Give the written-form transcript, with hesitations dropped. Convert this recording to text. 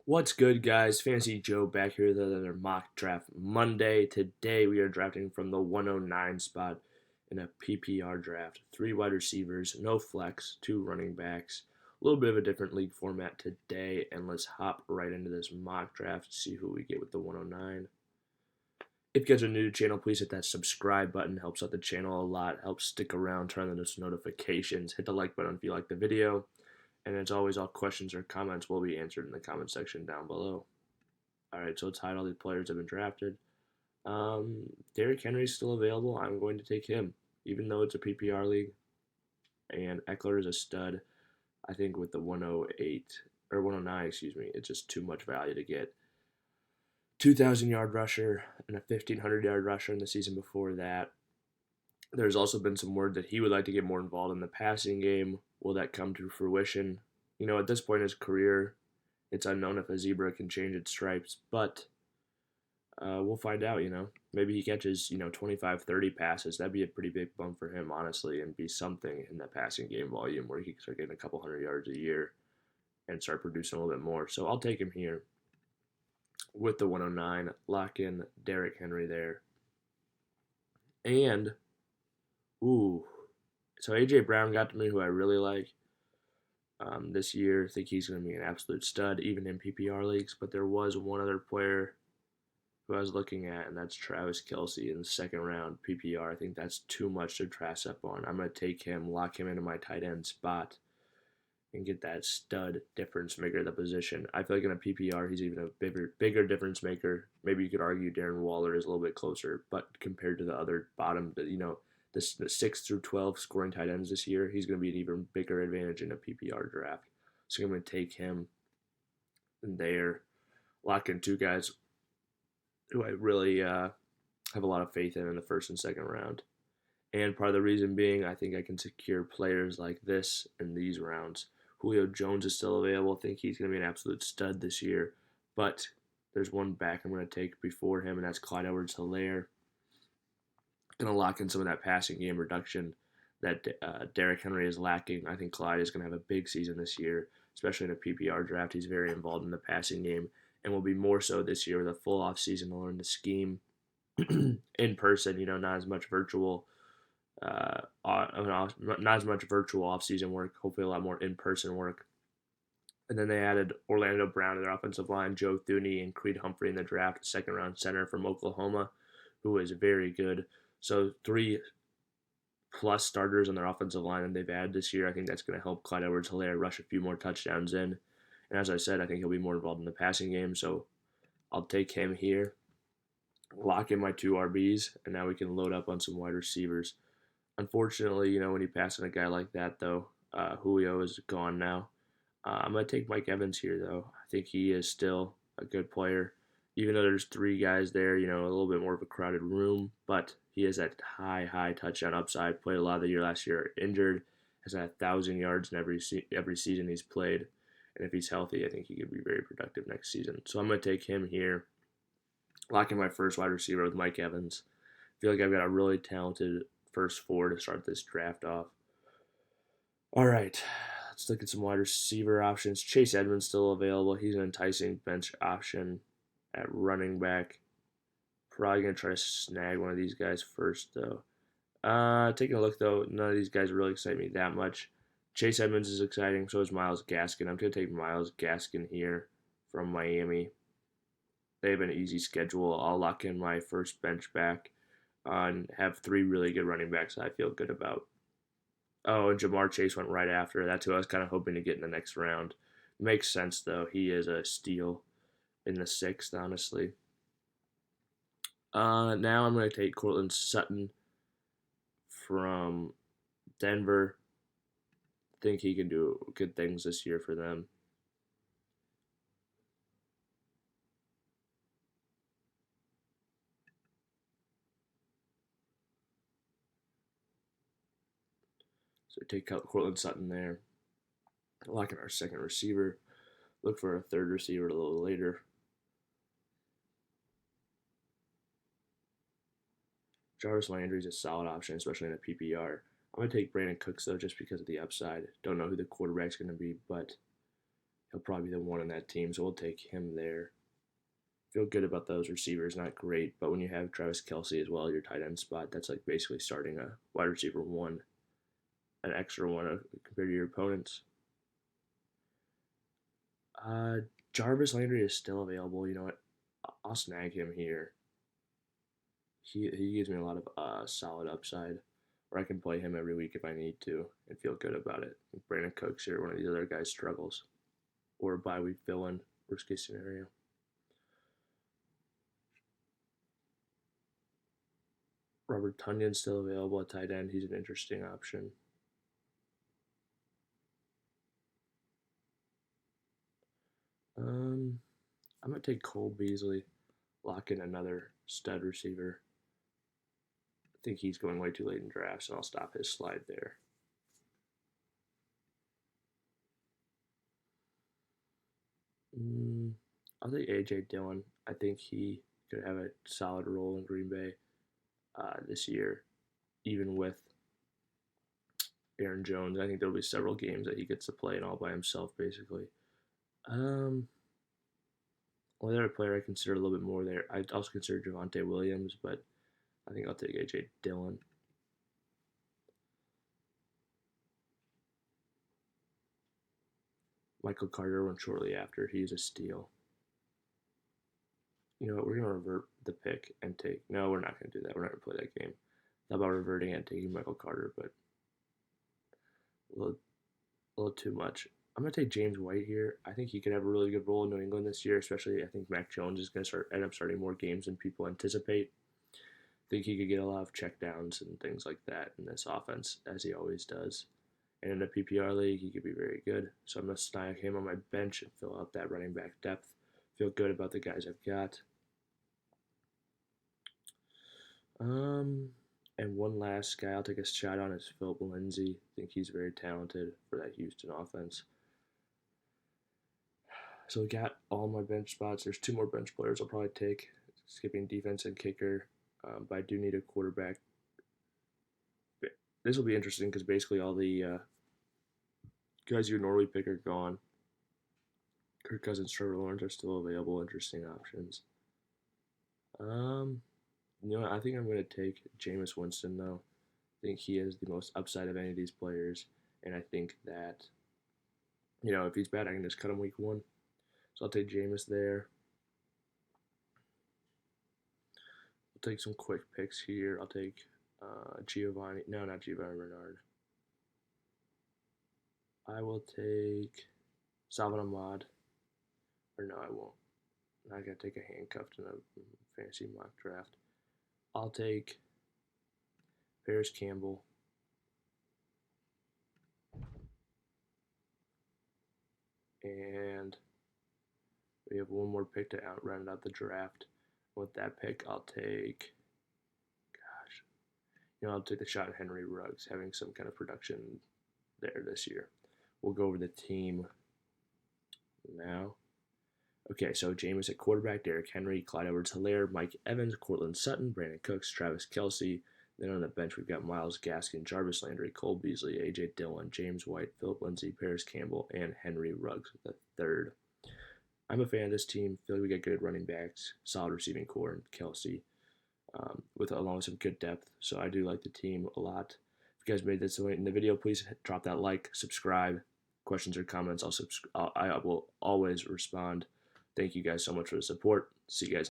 What's good, guys? Fantasy Joe back here with another mock draft Monday. Today we are drafting from the 109 spot in a PPR draft. Three wide receivers, no flex, two running backs. A little bit of a different league format today, and let's hop right into this mock draft to see who we get with the 109. If you guys are new to the channel, please hit that subscribe button. Helps out the channel a lot. Helps stick around, turn on those notifications. Hit the like button if you like the video. And as always, all questions or comments will be answered in the comment section down below. All right, so title, the players have been drafted. Derrick Henry is still available. I'm going to take him, even though it's a PPR league. And Eckler is a stud. I think with the 108 or 109, excuse me, it's just too much value to get. 2,000-yard rusher and a 1,500-yard rusher in the season before that. There's also been some word that he would like to get more involved in the passing game. Will that come to fruition? At this point in his career, it's unknown if a zebra can change its stripes, but we'll find out, Maybe he catches, 25, 30 passes. That'd be a pretty big bump for him, honestly, and be something in that passing game volume where he can start getting a couple hundred yards a year and start producing a little bit more. So I'll take him here with the 109. Lock in Derrick Henry there. And, so A.J. Brown got to me, who I really like this year. I think he's going to be an absolute stud, even in PPR leagues. But there was one other player who I was looking at, and that's Travis Kelce in the second round PPR. I think that's too much to trash up on. I'm going to take him, lock him into my tight end spot, and get that stud difference maker at the position. I feel like in a PPR, he's even a bigger difference maker. Maybe you could argue Darren Waller is a little bit closer, but compared to the other bottom, the 6 through 12 scoring tight ends this year, he's going to be an even bigger advantage in a PPR draft. So I'm going to take him there, lock in two guys who I really have a lot of faith in the first and second round. And part of the reason being, I think I can secure players like this in these rounds. Julio Jones is still available. I think he's going to be an absolute stud this year. But there's one back I'm going to take before him, and that's Clyde Edwards-Helaire. Going to lock in some of that passing game reduction that Derrick Henry is lacking. I think Clyde is going to have a big season this year, especially in a PPR draft. He's very involved in the passing game and will be more so this year with a full offseason to learn the scheme in person, not as much virtual. Not as much virtual offseason work, hopefully a lot more in-person work. And then they added Orlando Brown to their offensive line, Joe Thuney, and Creed Humphrey in the draft, second-round center from Oklahoma, who is very good. So 3+ starters on their offensive line that they've added this year. I think that's going to help Clyde Edwards-Helaire rush a few more touchdowns in. And as I said, I think he'll be more involved in the passing game, so I'll take him here, lock in my 2 RBs, and now we can load up on some wide receivers. Unfortunately, when you pass on a guy like that, though, Julio is gone now. I'm going to take Mike Evans here, though. I think he is still a good player, even though there's 3 guys there, a little bit more of a crowded room, but he has that high touchdown upside. Played a lot of the year last year, injured, has had 1,000 yards in every season he's played, and if he's healthy, I think he could be very productive next season. So I'm going to take him here, lock in my first wide receiver with Mike Evans. I feel like I've got a really talented first 4 to start this draft off. All right, let's look at some wide receiver options. Chase Edmonds still available. He's an enticing bench option at running back. Probably going to try to snag one of these guys first, though. Taking a look, though, none of these guys really excite me that much. Chase Edmonds is exciting, so is Myles Gaskin. I'm going to take Myles Gaskin here from Miami. They have an easy schedule. I'll lock in my first bench back and have 3 really good running backs I feel good about. Oh, and Jamar Chase went right after. That's who I was kind of hoping to get in the next round. Makes sense, though. He is a steal in the 6th, honestly. Now I'm going to take Cortland Sutton from Denver. I think he can do good things this year for them. So take Cortland Sutton there. Lock in our second receiver. Look for a third receiver a little later. Jarvis Landry is a solid option, especially in a PPR. I'm going to take Brandin Cooks, though, just because of the upside. Don't know who the quarterback's going to be, but He'll probably be the one in that team, so we'll take him there. Feel good about those receivers. Not great, but when you have Travis Kelce as well, your tight end spot, that's like basically starting a wide receiver one, an extra one compared to your opponents. Jarvis Landry is still available. You know what? I'll snag him here. He gives me a lot of solid upside, or I can play him every week if I need to and feel good about it. Brandin Cooks here, one of these other guys struggles, or a bye week fill in, worst case scenario. Robert Tunyon's still available at tight end. He's an interesting option. I'm gonna take Cole Beasley, lock in another stud receiver. I think he's going way too late in drafts, and I'll stop his slide there. I'll take AJ Dillon. I think he could have a solid role in Green Bay this year, even with Aaron Jones. I think there'll be several games that he gets to play and all by himself, basically. Well, they're a player I consider a little bit more there. I also consider Javonte Williams, but I think I'll take AJ Dillon. Michael Carter went shortly after. He's a steal. You know what? We're going to revert the pick and take. No, we're not going to do that. We're not going to play that game. How about reverting and taking Michael Carter, but a little too much. I'm going to take James White here. I think he could have a really good role in New England this year, especially I think Mac Jones is going to end up starting more games than people anticipate. I think he could get a lot of checkdowns and things like that in this offense, as he always does. And in a PPR league, he could be very good. So I'm going to snag him on my bench and fill out that running back depth. Feel good about the guys I've got. And one last guy I'll take a shot on is Phillip Lindsay. I think he's very talented for that Houston offense. So we got all my bench spots. There's 2 more bench players I'll probably take, skipping defense and kicker. But I do need a quarterback. This will be interesting because basically all the guys you normally pick are gone. Kirk Cousins, Trevor Lawrence are still available. Interesting options. You know what? I think I'm going to take Jameis Winston, though. I think he has the most upside of any of these players. And I think that, if he's bad, I can just cut him week 1. So I'll take Jameis there. I'll take some quick picks here. I'll take Giovanni. No, not Giovanni Bernard. I will take Salvin Ahmad. Or no, I won't. I got to take a handcuffed in a fantasy mock draft. I'll take Parris Campbell. And we have one more pick to round out the draft. With that pick, I'll take, I'll take the shot at Henry Ruggs, having some kind of production there this year. We'll go over the team now. Okay, so Jameis at quarterback, Derrick Henry, Clyde Edwards-Helaire, Mike Evans, Cortland Sutton, Brandin Cooks, Travis Kelce. Then on the bench, we've got Myles, Gaskin, Jarvis Landry, Cole Beasley, AJ Dillon, James White, Phillip Lindsay, Parris Campbell, and Henry Ruggs the third. I'm a fan of this team. I feel like we get good running backs, solid receiving core, and Kelsey, along with some good depth. So I do like the team a lot. If you guys made this point in the video, please drop that like, subscribe. Questions or comments, I will always respond. Thank you guys so much for the support. See you guys.